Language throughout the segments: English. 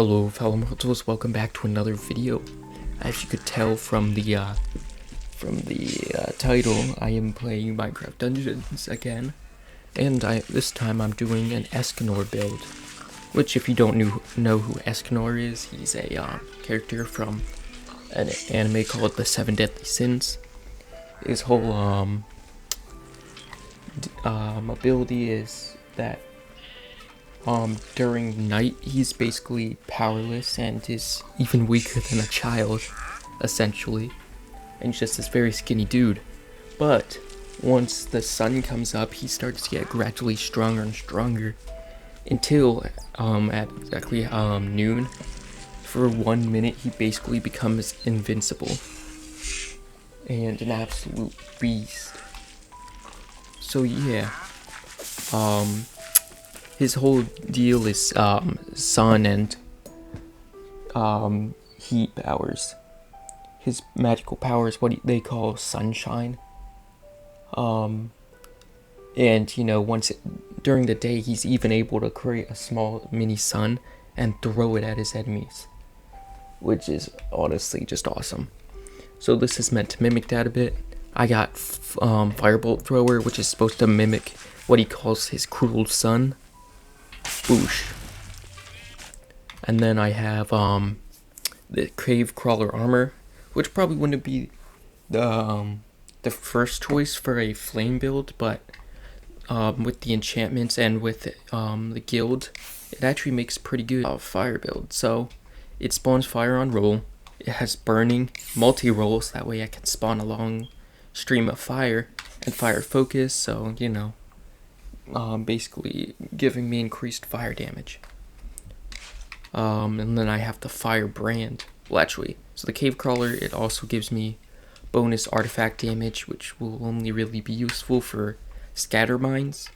Hello fellow mortals, welcome back to another video. As you could tell from the title, I am playing Minecraft Dungeons again. And this time I'm doing an Escanor build. Which, if you don't know who Escanor is, he's a character from an anime called The Seven Deadly Sins. His whole ability is that during night he's basically powerless and is even weaker than a child, essentially. And he's just this very skinny dude. But once the sun comes up, he starts to get gradually stronger and stronger until at exactly noon. For 1 minute he basically becomes invincible and an absolute beast. So yeah, his whole deal is sun and heat powers. His magical power is what they call sunshine. And you know, during the day, he's even able to create a small mini sun and throw it at his enemies, which is honestly just awesome. So this is meant to mimic that a bit. I got Firebolt Thrower, which is supposed to mimic what he calls his cruel sun. Boosh. And then I have the Cave Crawler Armor, which probably wouldn't be the first choice for a flame build, but with the enchantments and with the guild, it actually makes pretty good fire build. So it spawns fire on roll. It has burning multi-roll, so that way I can spawn a long stream of fire and fire focus, so you know, basically giving me increased fire damage. And then I have the fire brand. Well, actually, so the cave crawler, it also gives me bonus artifact damage, which will only really be useful for scatter mines.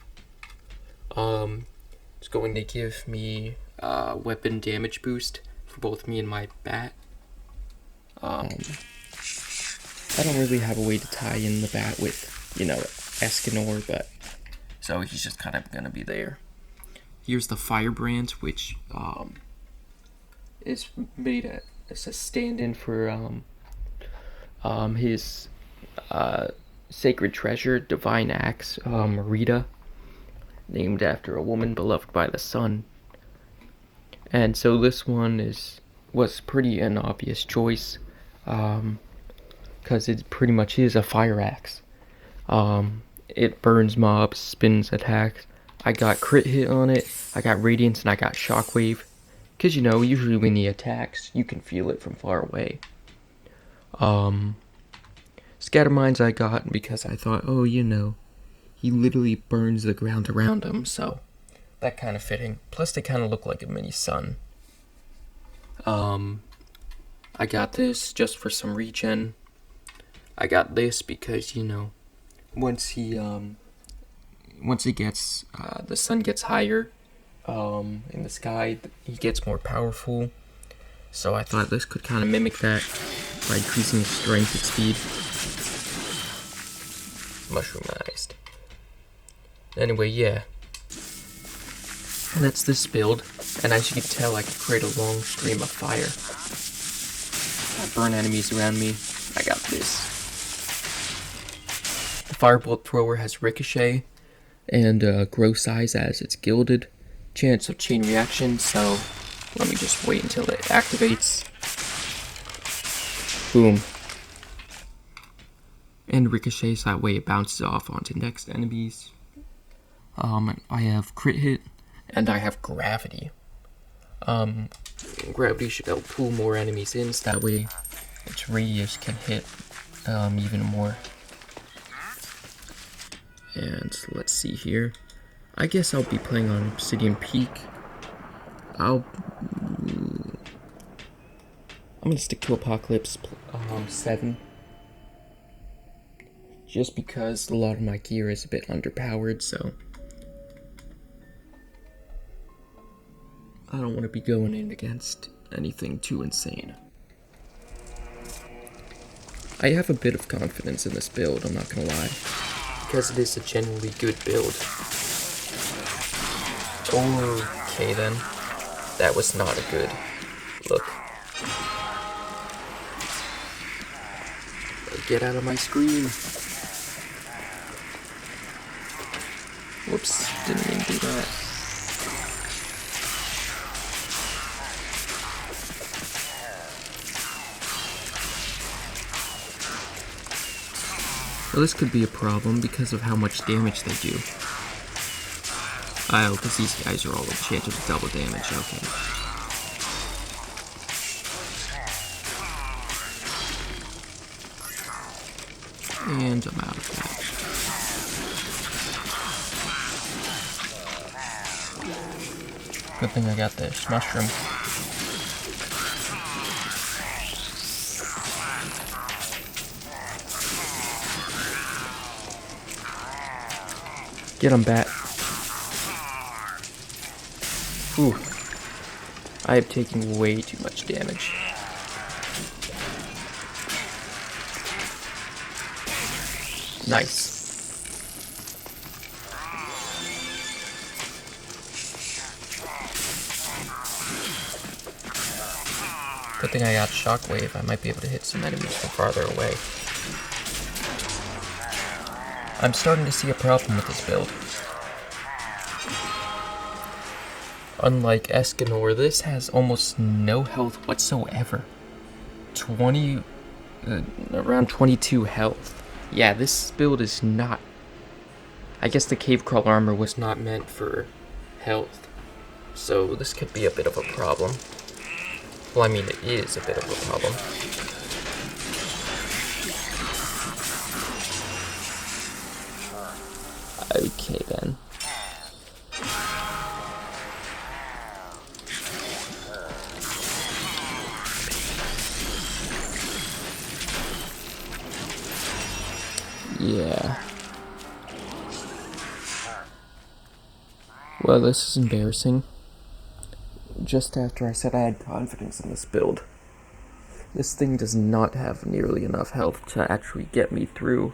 It's going to give me weapon damage boost for both me and my bat. I don't really have a way to tie in the bat with, you know, Escanor, but so he's just kind of gonna be there. Here's the firebrand, which is made as a stand-in for his sacred treasure, divine axe, Rita, named after a woman beloved by the sun. And so this one was pretty an obvious choice, because it pretty much is a fire axe. It burns mobs, spins attacks. I got crit hit on it, I got radiance, and I got shockwave. Because, you know, usually when he attacks, you can feel it from far away. Scatter mines I got because I thought, oh, you know, he literally burns the ground around him, so that kind of fitting. Plus, they kind of look like a mini sun. I got this just for some regen. I got this because, you know, once it gets, the sun gets higher, in the sky, he gets more powerful. So I thought this could kind of mimic that by increasing his strength and speed. Mushroomized. Anyway, yeah. That's this build, and as you can tell, I can create a long stream of fire. I burn enemies around me. I got this. The Firebolt Thrower has Ricochet and grow size as it's gilded. Chance of chain reaction, so let me just wait until it activates. Boom. And ricochets, that way it bounces off onto next enemies. I have crit hit, and I have gravity. Gravity should help pull more enemies in, so that way its radius can hit even more. And let's see here. I guess I'll be playing on Obsidian Peak. I'm gonna stick to Apocalypse 7. Just because a lot of my gear is a bit underpowered, so I don't want to be going in against anything too insane. I have a bit of confidence in this build, I'm not gonna lie, because it is a genuinely good build. Okay then, that was not a good Look. Get out of my screen. Whoops, didn't mean to do that. Well, this could be a problem because of how much damage they do. Oh, because these guys are all enchanted with double damage, okay. And I'm out of that. Good thing I got this mushroom. Get him, bat. Ooh. I have taken way too much damage. Nice. Good thing I got Shockwave. I might be able to hit some enemies from farther away. I'm starting to see a problem with this build. Unlike Escanor, this has almost no health whatsoever. Around 22 health. Yeah, this build is not... I guess the cave crawl armor was not meant for health. So this could be a bit of a problem. Well, I mean, it is a bit of a problem. Okay, then. Yeah. Well, this is embarrassing. Just after I said I had confidence in this build. This thing does not have nearly enough health to actually get me through.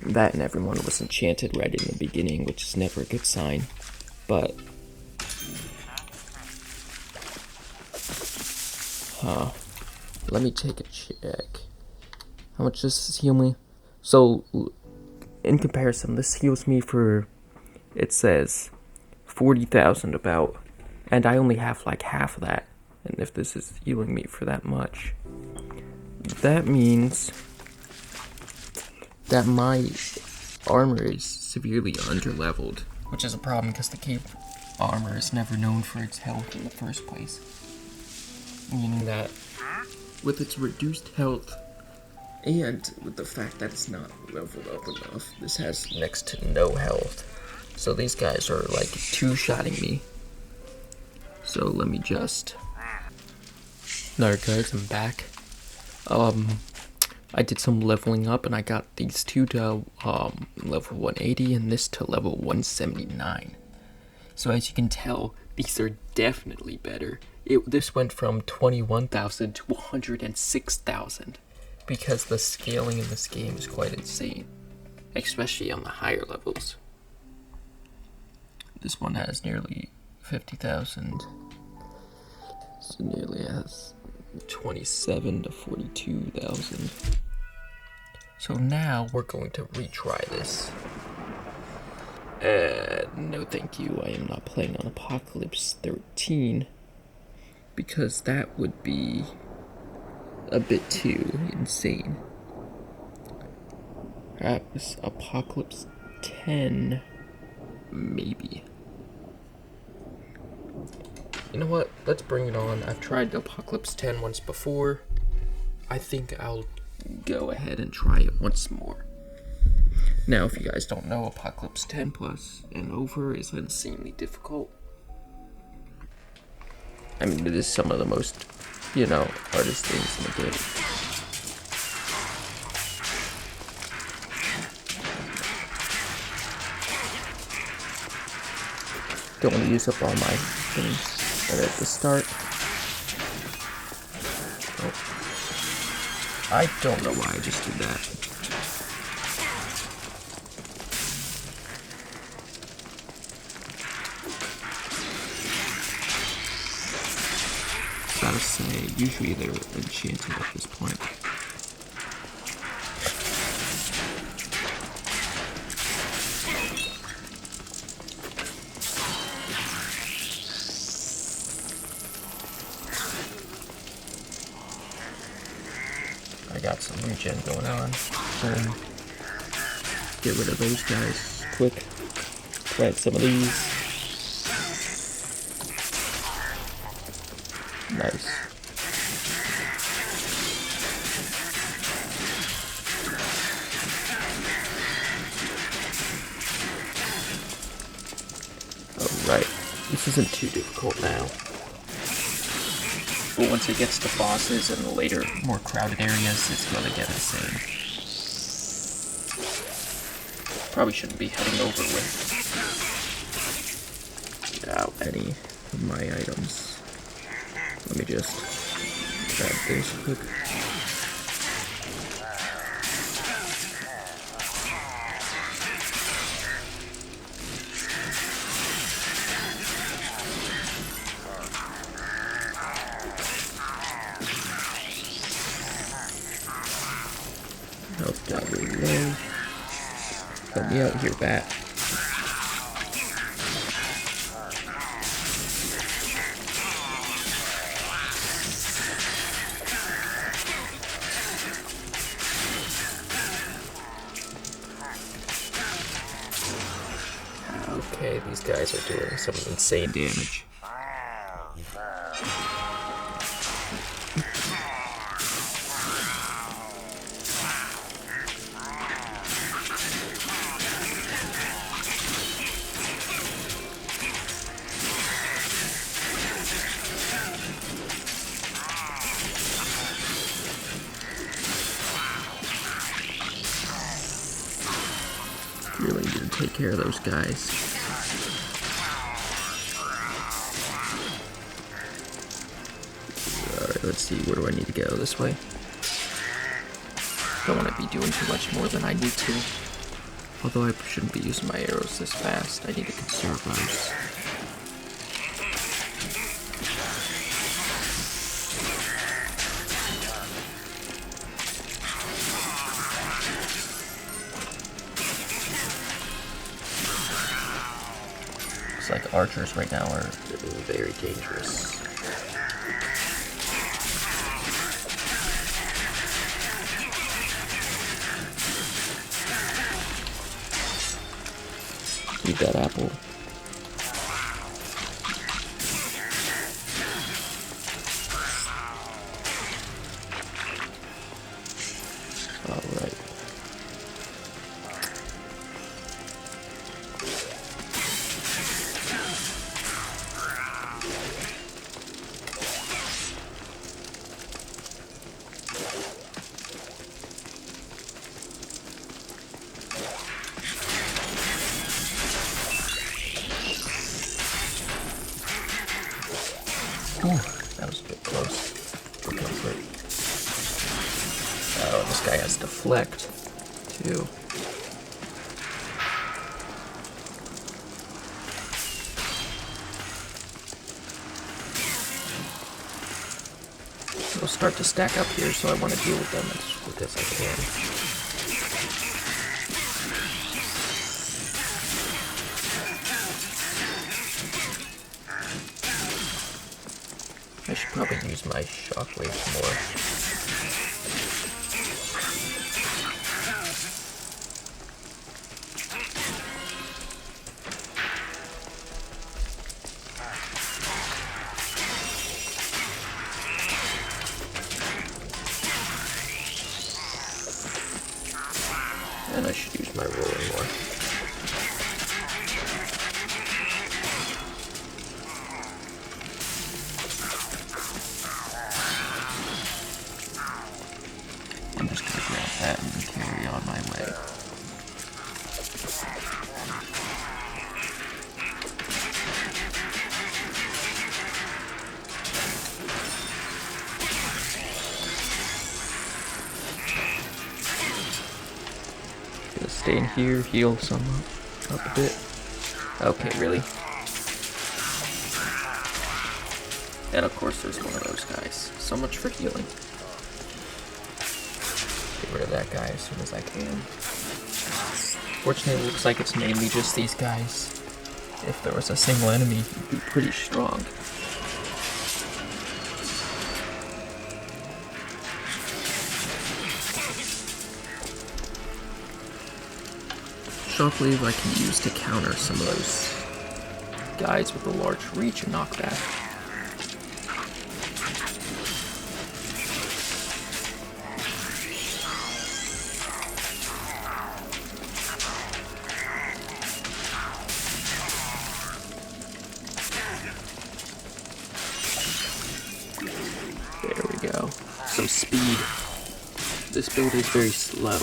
That and everyone was enchanted right in the beginning, which is never a good sign. But... let me take a check. How much does this heal me? So, in comparison, this heals me for, it says, 40,000 about, and I only have like half of that. And if this is healing me for that much, that means that my armor is severely underleveled, which is a problem because the cape armor is never known for its health in the first place. Meaning that with its reduced health and with the fact that it's not leveled up enough, this has next to no health. So these guys are like two-shotting me. So let me just... Alright guys, I'm back. I did some leveling up and I got these two to level 180 and this to level 179. So as you can tell, these are definitely better. This went from 21,000 to 106,000 because the scaling in this game is quite insane, especially on the higher levels. This one has nearly 50,000. So nearly has 27 to 42,000. So now we're going to retry this. No thank you, I am not playing on Apocalypse 13. Because that would be a bit too insane. Perhaps Apocalypse 10, maybe. You know what? Let's bring it on. I've tried Apocalypse 10 once before. I think I'll go ahead and try it once more. Now, if you guys don't know, Apocalypse 10 plus and over is insanely difficult. I mean, it is some of the most, hardest things in the game. Don't want to use up all my things right at the start. Oh. I don't know why I just did that. Gotta say, usually they're enchanted at this point. I got some regen going on. Get rid of those guys quick. Plant some of these. Nice. Alright, this isn't too difficult now. But once it gets to bosses and the later, more crowded areas, it's gonna get insane. Probably shouldn't be heading over without any of my items. Let me just grab this quick. Health down really low. Help me out here, bat. Okay, these guys are doing some insane damage. Really need to take care of those guys. Alright, let's see, where do I need to go? This way? Don't want to be doing too much more than I need to. Although I shouldn't be using my arrows this fast. I need to conserve those. It's like archers right now are very dangerous. Eat that apple. All right. Ooh, that was a bit close. Oh, this guy has deflect, too. They'll start to stack up here, so I want to deal with them as quick as I can. I should probably use my shockwaves more. And I should use my rolling more. I'm just gonna grab that and carry on my way. Gonna stay in here, heal some up a bit. Okay, really? And of course there's one of those guys. So much for healing. Get rid of that guy as soon as I can. Fortunately, it looks like it's mainly just these guys. If there was a single enemy, he'd be pretty strong. Shockwave I can use to counter some of those guys with a large reach and knockback. There we go. Some speed. This build is very slow.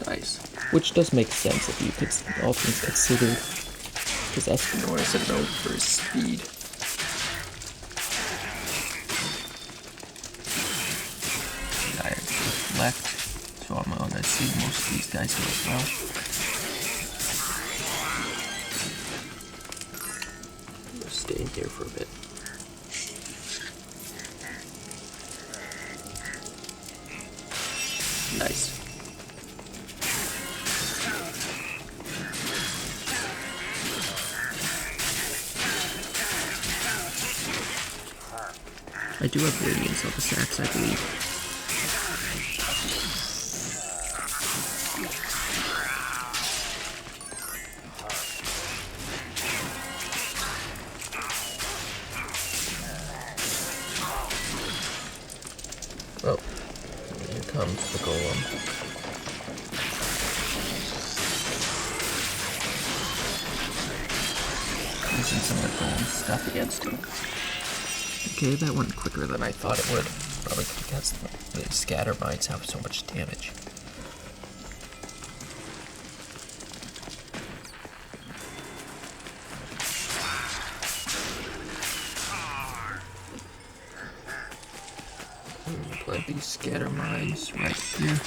Nice. Which does make sense if you could all things considered, because Escanor isn't known for his speed. I left, so I'm gonna see most of these guys here as well. Just stay in here for a bit. Nice. I do have radiance on the sacks, I believe. Oh, here comes the golem. Using some of the golem stuff against him. Okay, that went quicker than I thought it would. Probably because the scatter mines have so much damage. Plant these scatter mines right here.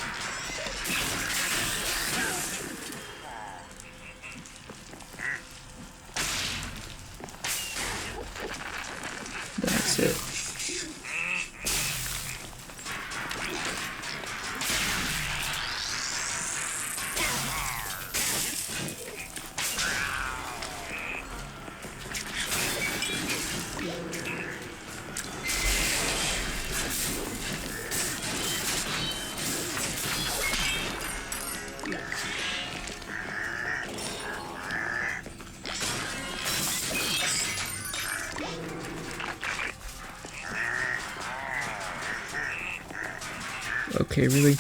That's it. Okay, really?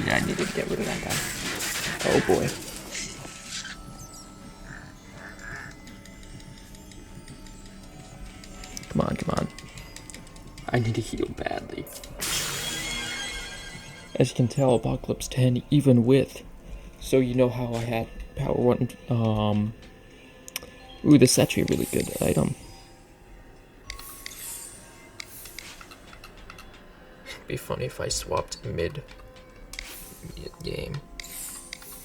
Yeah, I need to get rid of that guy. Oh boy. Come on, come on. I need to heal badly. As you can tell, Apocalypse 10, even with, so you know how I had Power 1, ooh, this is actually a really good item. Be funny if I swapped mid-game.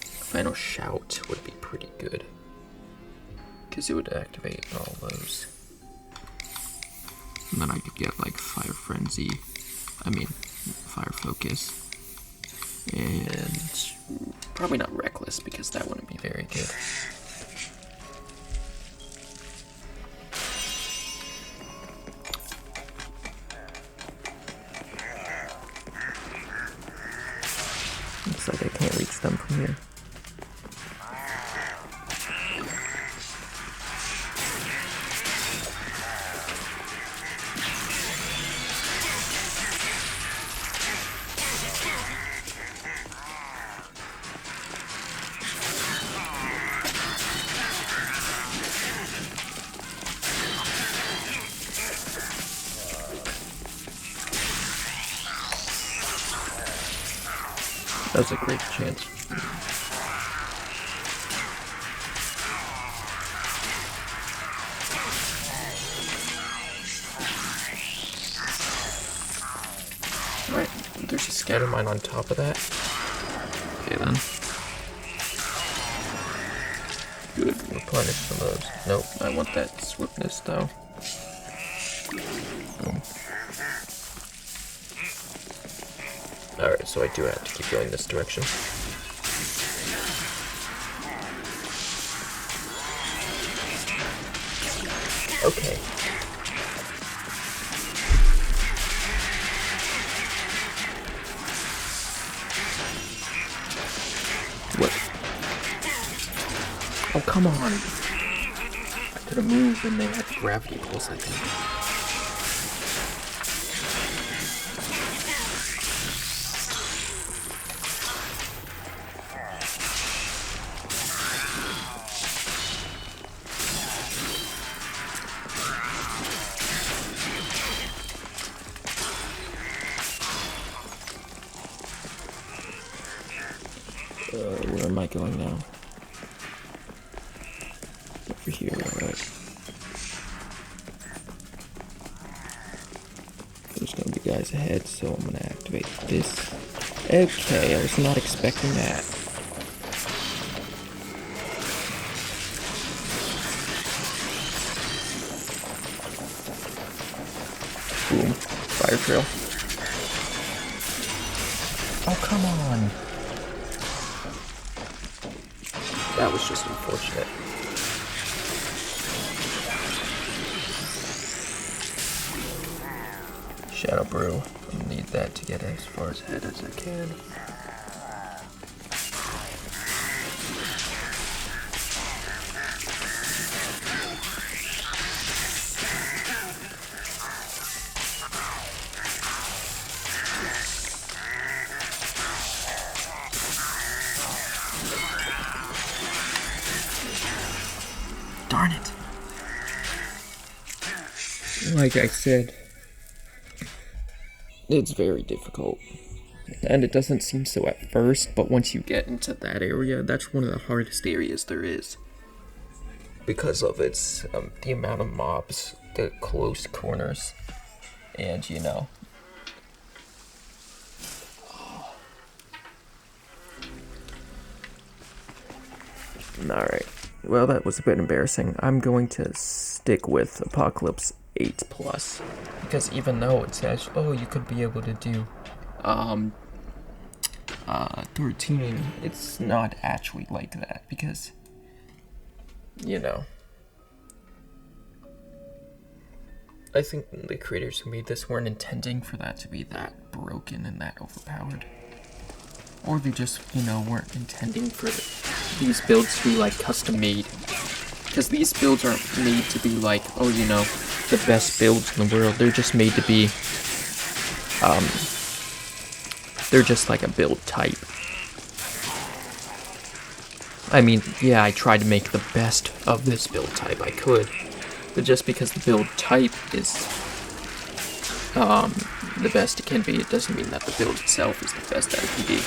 Final Shout would be pretty good, because it would activate all those. And then I could get like Fire Focus. And probably not Reckless, because that wouldn't be very good. Looks like I can't reach them from here. That was a great chance. There's a scatter mine on top of that. Okay then. Good, replenish some of those. Nope, I want that swiftness though. Boom. Alright, so I do have to keep going this direction. Okay. What? Oh, come on. I could have moved and they had gravity pulse, I think. Where am I going now? Over here, alright. There's gonna be guys ahead, so I'm gonna activate this. Okay, I was not expecting that. Boom. Fire trail. Oh, come on. That was just unfortunate. Shadow Brew. I need that to get as far ahead as I can. Darn it. Like I said, it's very difficult. And it doesn't seem so at first, but once you get into that area, that's one of the hardest areas there is. Because of its, the amount of mobs, the close corners, and you know. Alright. Well, that was a bit embarrassing. I'm going to stick with Apocalypse 8+. Because even though it says, oh, you could be able to do 13, it's not actually like that. Because, you know, I think the creators who made this weren't intending for that to be that broken and that overpowered. Or they just, you know, weren't intending for these builds to be, like, custom made. Because these builds aren't made to be, like, oh, you know, the best builds in the world. They're just made to be, they're just like a build type. I mean, yeah, I tried to make the best of this build type I could. But just because the build type is, the best it can be, it doesn't mean that the build itself is the best that it can be.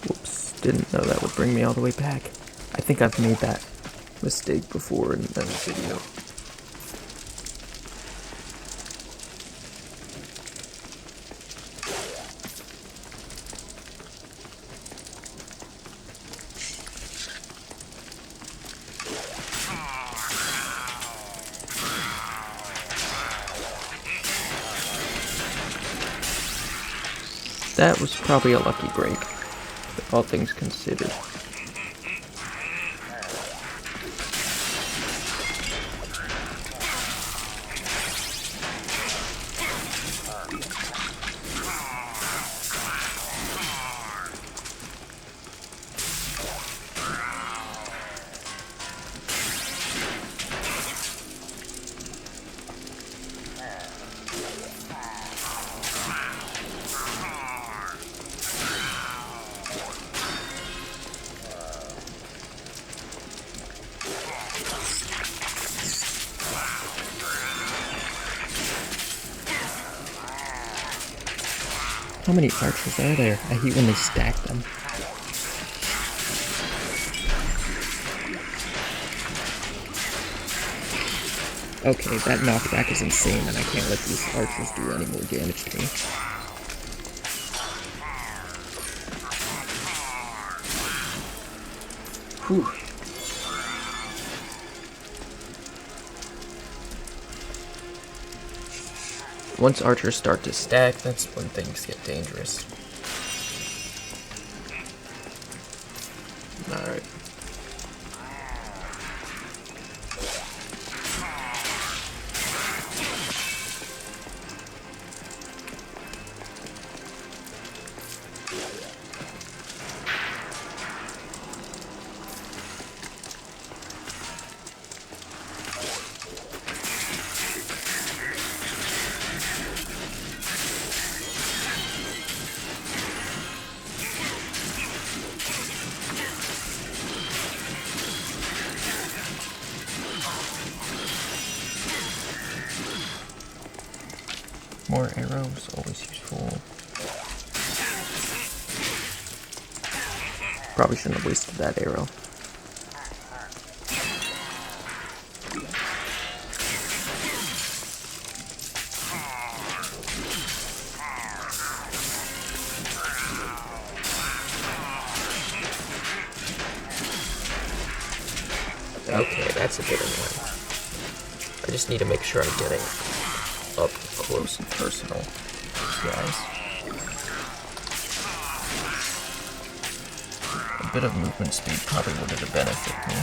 Whoops, didn't know that would bring me all the way back. I think I've made that mistake before in a video. That was probably a lucky break, all things considered. How many archers are there? I hate when they stack them. Okay, that knockback is insane, and I can't let these archers do any more damage to me. Whew. Once archers start to stack, that's when things get dangerous. Alright. More arrows, always useful. Probably shouldn't have wasted that arrow. Okay, that's a bit annoying. I just need to make sure I'm getting up close and personal, guys. A bit of movement speed probably would have benefited me.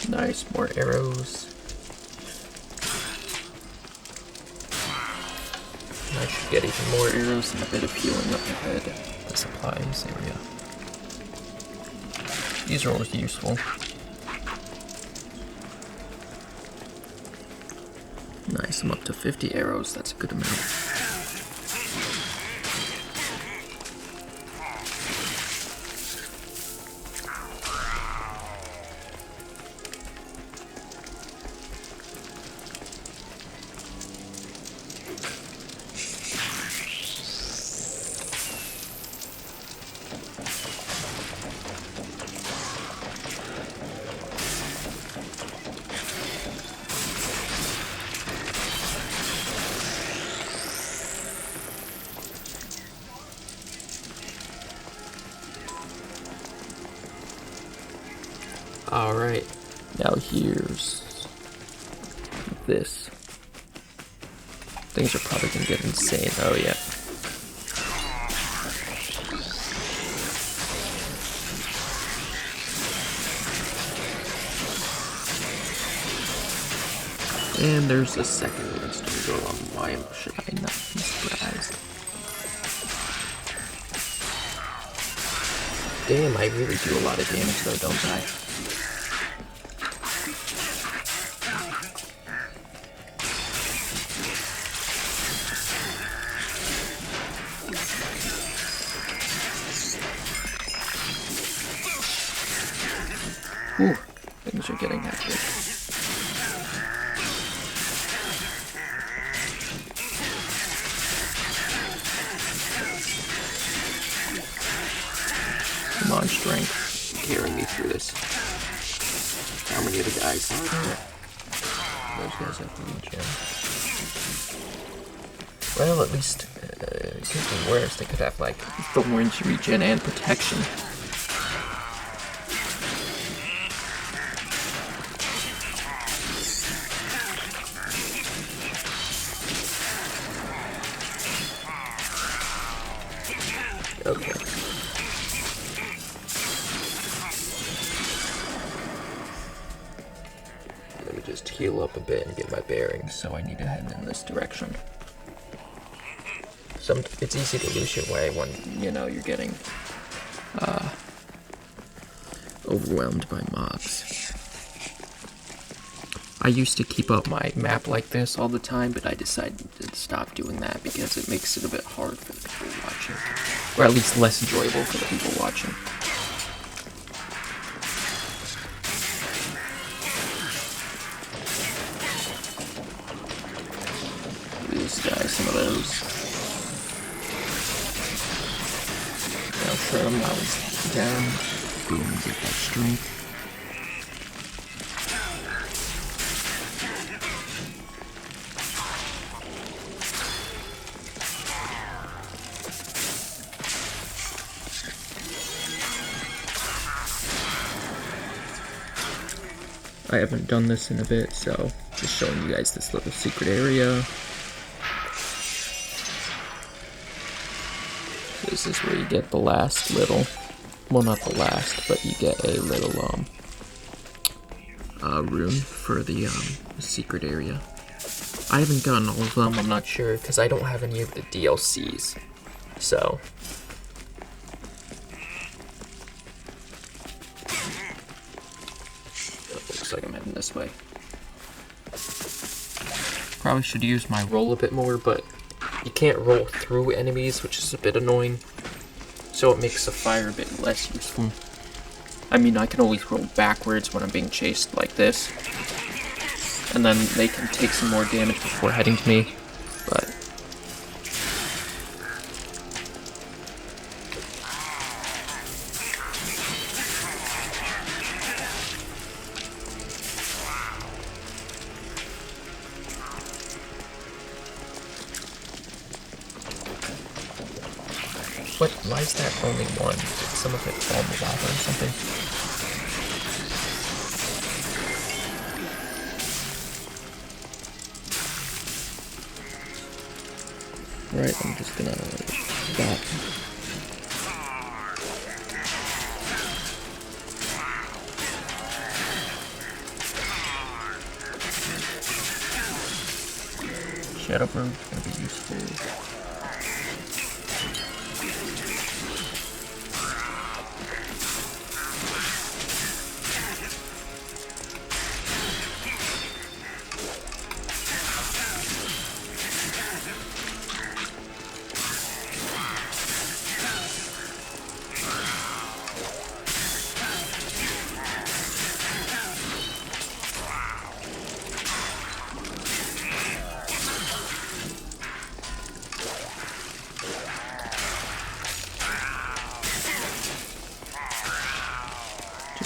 Nice, more arrows. I should get even more arrows and a bit of healing up ahead. The supplies area. These are always useful. Nice, I'm up to 50 arrows. That's a good amount. Alright, now here's this. Things are probably gonna get insane. Oh yeah. And there's a second redstone golem. Why should I not be surprised? Damn, I really do a lot of damage though, don't I? Ooh, things are getting hectic. Come on, strength. Carry me through this. How many of the guys are there? Those guys have regen. Well, at least it could be worse. They could have, like, thorns, regen, and protection. Okay. Let me just heal up a bit and get my bearings, so I need to head in this direction. It's easy to lose your way when, you know, you're getting overwhelmed by mobs. I used to keep up my map like this all the time, but I decided to stop doing that because it makes it a bit hard for the people watching. Or at least less enjoyable for the people watching. This guy, some of those. I'll shred him while he's down. Boom, get that strength. I haven't done this in a bit, so just showing you guys this little secret area. This is where you get the last little, well, not the last, but you get a little rune for the secret area. I haven't gotten all of them, I'm not sure, because I don't have any of the DLCs, so. Looks like I'm heading this way. Probably should use my roll a bit more, but you can't roll through enemies, which is a bit annoying. So it makes the fire a bit less useful. I mean, I can always roll backwards when I'm being chased like this. And then they can take some more damage before heading to me. But what? Why is that only one? Did some of it fall in the lava or something? Right, I'm just gonna stop. Shadow Burn is gonna be useful.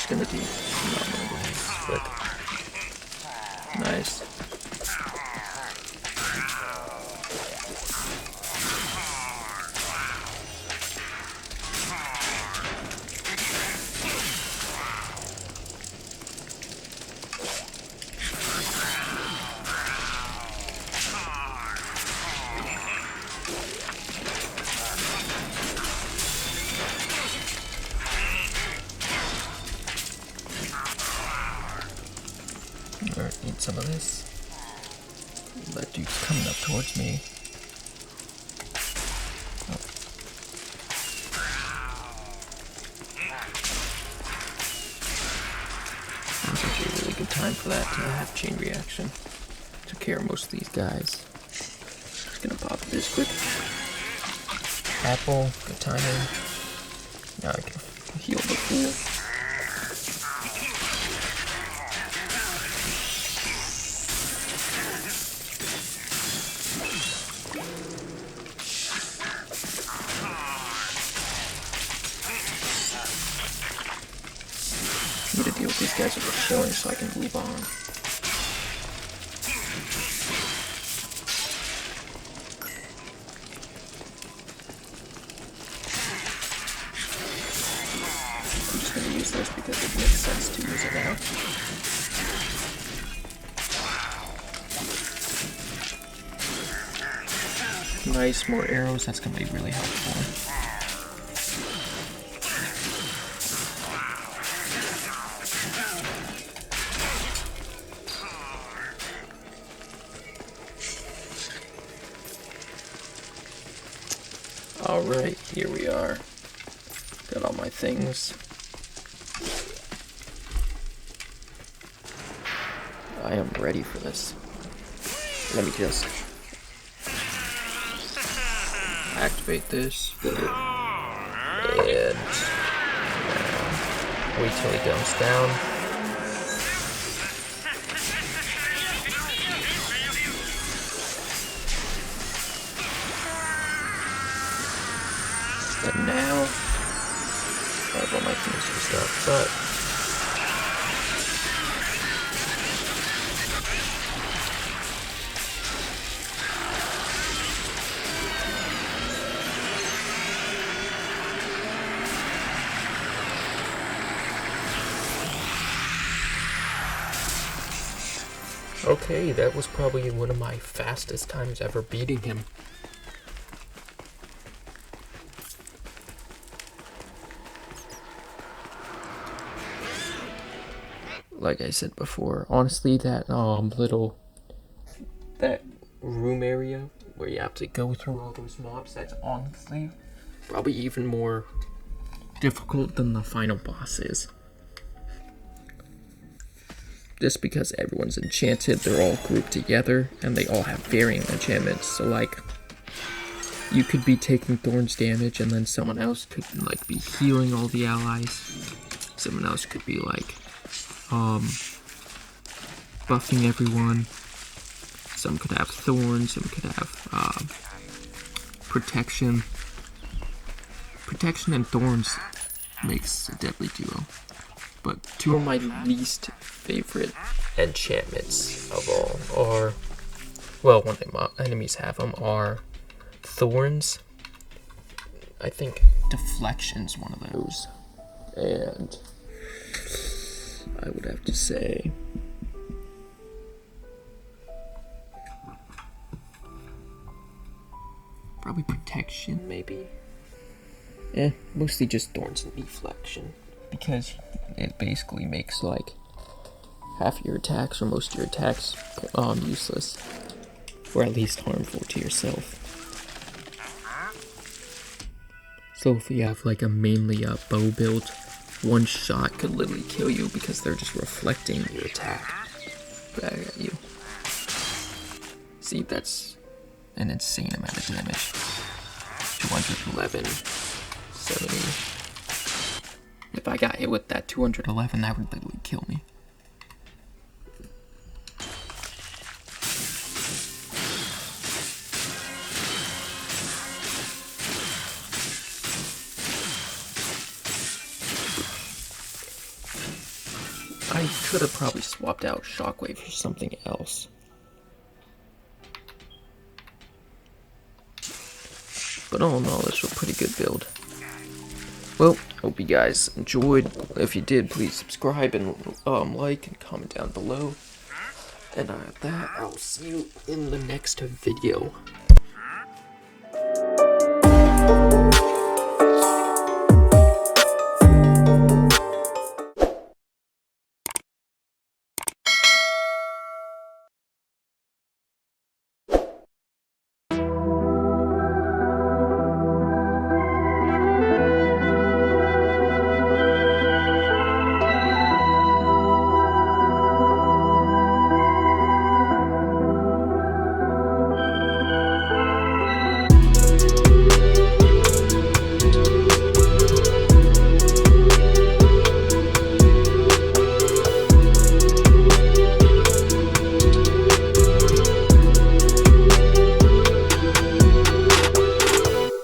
Gonna do quick. Nice. Alright, need some of this. That dude's coming up towards me. Oh. Sounds like a really good time for that to have chain reaction. Took care of most of these guys. Just gonna pop this quick. Apple, good timing. Now I can heal the fool. Need to deal with these guys with killing so I can move on. I'm just gonna use this because it makes sense to use it now. Nice, more arrows, that's gonna be really helpful. Alright, here we are. Got all my things. I am ready for this. Let me just activate this. And wait till he goes down. And now, I have all my things used up, but okay, that was probably one of my fastest times ever beating him. Like I said before, honestly, that that room area where you have to go through all those mobs, that's honestly probably even more difficult than the final boss is. Just because everyone's enchanted, they're all grouped together, and they all have varying enchantments. So like, you could be taking Thorns damage, and then someone else could like be healing all the allies. Someone else could be like buffing everyone. Some could have Thorns, some could have protection. Protection and Thorns makes a deadly duo. But two of my least favorite enchantments of all are, well, when enemies have them, are Thorns. I think Deflection's one of those. And I would have to say probably Protection, maybe. Mostly just Thorns and Deflection, because it basically makes like half your attacks or most of your attacks useless, or at least harmful to yourself. So if you have like a mainly bow build, one shot could literally kill you because they're just reflecting your attack back at you. See, that's an insane amount of damage. 211, 70. If I got hit with that 211, that would literally kill me. I could have probably swapped out Shockwave for something else. But all in all, this was a pretty good build. Well, hope you guys enjoyed. If you did, please subscribe and like and comment down below. And that, I'll see you in the next video.